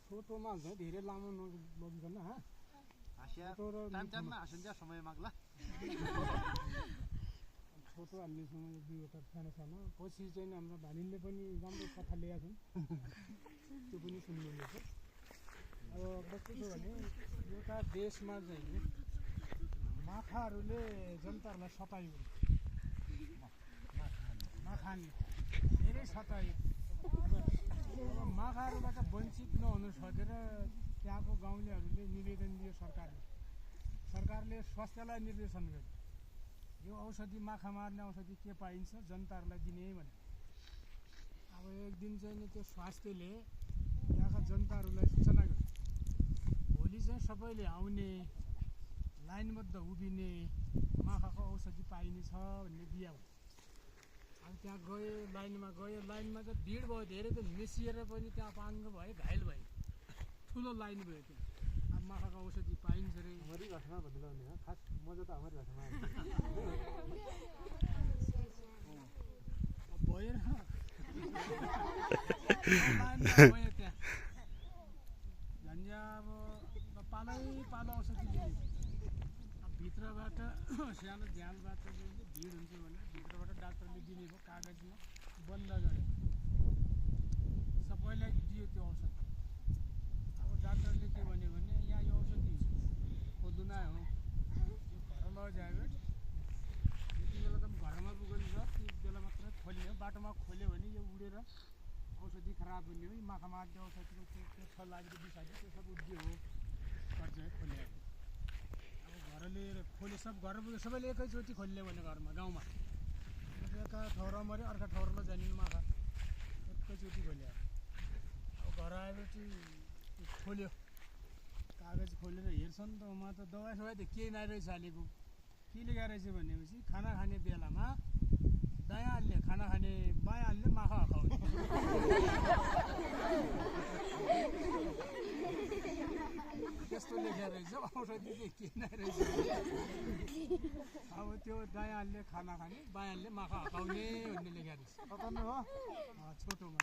छोटोमा चाहिँ धेरै लामो नबोकिकन समय माग्ला छोटो हाल्नेसँग दुईवटा सानो सानो पछि चाहिँ हाम्रो भानिले पनि राम्रो कथा ल्याएको छन् त्यो पनि सुन्नुहुनेछ। अब कस्तो छ भने एउटा देशमा चाहिँ माछाहरूले जनताहरूलाई सतायो माछाले धेरै सतायो। अब माछाहरूबाट वञ्चित नहुन सकेर त्यहाँको गाउँलेहरूले निवेदन दियो सरकारले स्वास्थ्यलाई निर्देशन गर्यो यो औषधि माछा मार्ने औषधि के पाइन्छ जनताहरूलाई दिने भने। अब एक दिन चाहिँ नि त्यो स्वास्थ्यले त्यहाँका जनताहरूलाई सूचना गर्यो भोलि चाहिँ सबैले आउने लाइनबद्ध उभिने माछाको औषधि पाइनेछ भन्ने दिया हो। अब त्यहाँ लाइनमा चाहिँ भिड भयो धेरै त मिसिएर पनि त्यहाँ पाङ्गो भयो घायल भयो ठुलो लाइन भयो त्यहाँ। अब माछाको औषधि पाइन्छ रे हमारी भाषामा भन्नु नि खास मजा त हमारी भाषामा भयो र त्यहाँ झन्झ्या अब पालो औषधि लिने भित्रबाट सानो झ्यालबाट भिड हुन्छ भने भित्रबाट डाक्टरले दिने भयो कागजमा बन्द गरेर सबैलाई दियो त्यो औषधि। अब डाक्टरले के भन्यो भने यहाँ यो औषधि खोदुना हो यो घर लजायो यति बेला त घरमा पुगेको छ त्यति बेला मात्र खोल्यो बाटोमा खोल्यो भने यो उडेर औषधि खराब हुने हो। माछा मार्ने औषधिको त्यो छ लागेको बिसायो त्यो सब उड्यो हो पर्छ खोल्यो। अब घर लिएर खोल्यो सब घर पुग्यो सबैले एकैचोटि खोल्यो भने घरमा गाउँमा एका ठाउँमा मऱ्यो अर्का ठाउँमा जाने माछा एकैचोटि खोल्यो। अब घर आएपछि खोल्यो कागज खोलेर हेर्छ नि त उमा त दबाई सबाई त केही नै रहेछ हालेको के लेखेको रहेछ भनेपछि खाना खाने बेलामा दायाँ हाल्ने खाना खाने बायाँ हाल्ने माछा हकाउने त्यस्तो लेखेको रहेछ औषधि चाहिँ के नै रहेछ। अब त्यो दायाँ हाल्ने खाना खाने बायाँ हाल्ने माछा हकाउने भन्ने लेखेको रहेछ। पकाउनु हो छोटोमा